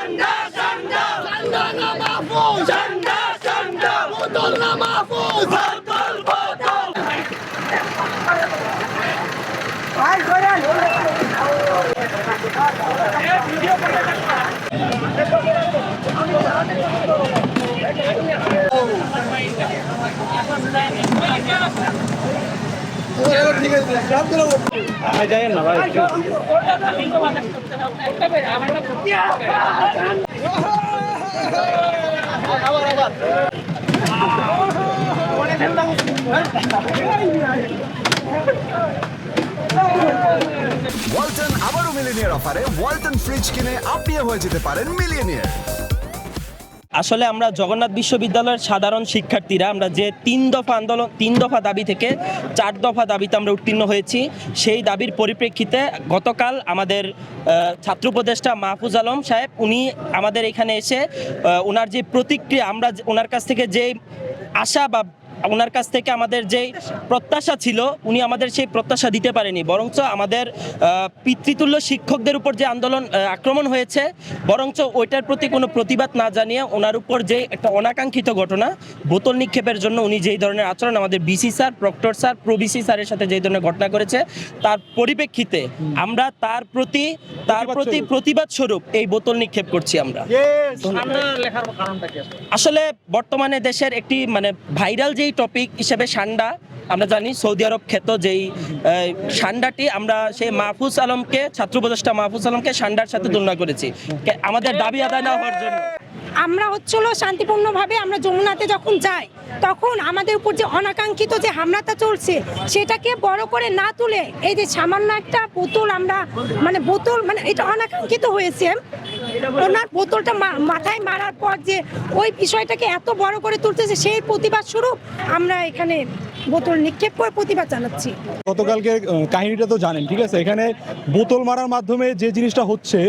ঝান্ডা ঝান্ডা ঝান্ডা না মাহফুজ ঝান্ডা ঝান্ডা বোতল না মাহফুজ বোতল বোতল ভাই করে ঠিক আছে সব করে ভাই যায়েন না ভাই ওয়ালটন আবারও মিলিনিয়ার অফারে ওয়ালটন ফ্রিজ কিনে আপনিও হয়ে যেতে পারেন মিলিয়নিয়ার। আসলে আমরা জগন্নাথ বিশ্ববিদ্যালয়ের সাধারণ শিক্ষার্থীরা আমরা যে 3 দফা দাবি থেকে 4 দফা দাবিতে আমরা উত্তীর্ণ হয়েছি, সেই দাবির পরিপ্রেক্ষিতে গতকাল আমাদের ছাত্র উপদেষ্টা মাহফুজ আলম সাহেব উনি আমাদের এখানে এসে ওনার যে প্রতিক্রিয়া, আমরা ওনার কাছ থেকে যে আশা বা ওনার কাছ থেকে আমাদের যে প্রত্যাশা ছিল উনি আমাদের সেই প্রত্যাশা দিতে পারেনি, বরঞ্চ আমাদের পিতৃতুল্য শিক্ষকদের উপর যে আন্দোলন আক্রমণ হয়েছে বরঞ্চ ওইটার প্রতি কোনো প্রতিবাদ না জানিয়ে ওনার উপর যে একটা অনাকাঙ্ক্ষিত ঘটনা বোতল নিক্ষেপের জন্য উনি যেই ধরনের আচরণ আমাদের VC sir, proctor sir, pro VC স্যারের সাথে যেই ধরনের ঘটনা করেছে তার পরিপ্রেক্ষিতে আমরা তার প্রতি প্রতিবাদ স্বরূপ এই বোতল নিক্ষেপ করছি। আমরা আসলে বর্তমানে দেশের একটি মানে ভাইরাল যেই টপিক হিসেবে সান্ডা, আমরা জানি সৌদি আরব খ্যাত যেই সান্ডাটি আমরা সেই মাহফুজ আলমকে, ছাত্র উপদেষ্টা মাহফুজ আলমকে সান্ডার সাথে তুলনা করেছি আমাদের দাবি আদায় না হওয়ার জন্য। আমরা হচ্ছিল শান্তিপূর্ণভাবে আমরা যমুনাতে যখন যাই তখন আমাদের উপর যে অনাকাঙ্ক্ষিত যে হামলাটা চলছে সেটাকে বড় করে না তুলে এই যে সামান্য একটা বোতল আমরা বোতল এটা অনাকাঙ্ক্ষিত হয়েছে, ওনার বোতলটা মাথায় মারার পর যে ওই বিষয়টাকে এত বড় করে তুলতেছে সেই প্রতিবাদ স্বরূপ আমরা এখানে বোতল নিক্ষেপ করে প্রতিবাদ জানাচ্ছি। গতকালকে কাহিনীটা তো জানেন, ঠিক আছে, এখানে বোতল মারার মাধ্যমে যে জিনিসটা হচ্ছে,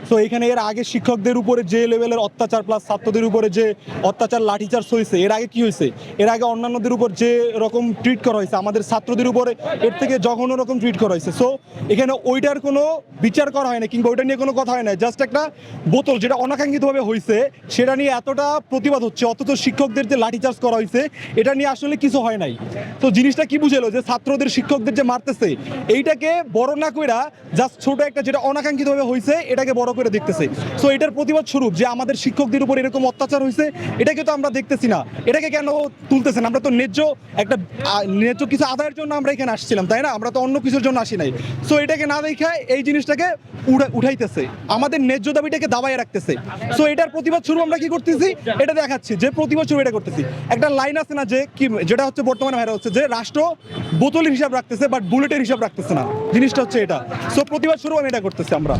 তো এখানে এর আগে শিক্ষকদের উপরে যে লেভেলের অত্যাচার প্লাস ছাত্রদের উপরে যে অত্যাচার লাঠিচার্জ হয়েছে, এর আগে কি হয়েছে, এর আগে অন্যান্যদের উপর যে রকম ট্রিট করা হয়েছে আমাদের ছাত্রদের উপরে এর থেকে জঘন্য রকম ট্রিট করা হয়েছে। সো এখানে ওইটার কোনো বিচার করা হয় না কিংবা ওইটা নিয়ে কোনো কথা হয় না, জাস্ট একটা বোতল যেটা অনাকাঙ্ক্ষিতভাবে হয়েছে সেটা নিয়ে এতটা প্রতিবাদ হচ্ছে, অথচ শিক্ষকদের যে লাঠিচার্জ করা হয়েছে এটা নিয়ে আসলে কিছু হয় নাই। তো জিনিসটা কি বুঝেলো যে ছাত্রদের শিক্ষকদের যে মারতেছে এইটাকে বড় না কইরা জাস্ট ছোট একটা যেটা অনাকাঙ্ক্ষিতভাবে হয়েছে এটাকে বড় করে দেখতেছে। সো এটার প্রতিবাদ স্বরূপ যে আমাদের শিক্ষকদের উপর এরকম অত্যাচার হয়েছে এটাকে তো আমরা দেখতেছি না, এটাকে কেন তুলতেছেন? আমরা তো ন্যায্য কিছু আদায়ের জন্য আমরা এখানে আসছিলাম, তাই না? আমরা তো অন্য কিছুর জন্য আসি নাই। সো এটাকে না দেখে এই জিনিসটাকে উঠাইতেছে, আমাদের ন্যায্য দাবিটাকে দাবায় রাখতেছে। সো এটার প্রতিবাদ স্বরূপ আমরা কি করতেছি এটা দেখাচ্ছি যে প্রতিবাদ স্বরূপ এটা করতেছি। একটা লাইন আছে না যে কি, যেটা হচ্ছে বর্তমানে ভাইরাল হচ্ছে যে রাষ্ট্র বোতলের হিসাব রাখতেছে বাট বুলেটের হিসাব রাখতেছে না, জিনিসটা হচ্ছে এটা। সো প্রতিবাদ স্বরূপ আমি এটা করতেছি আমরা।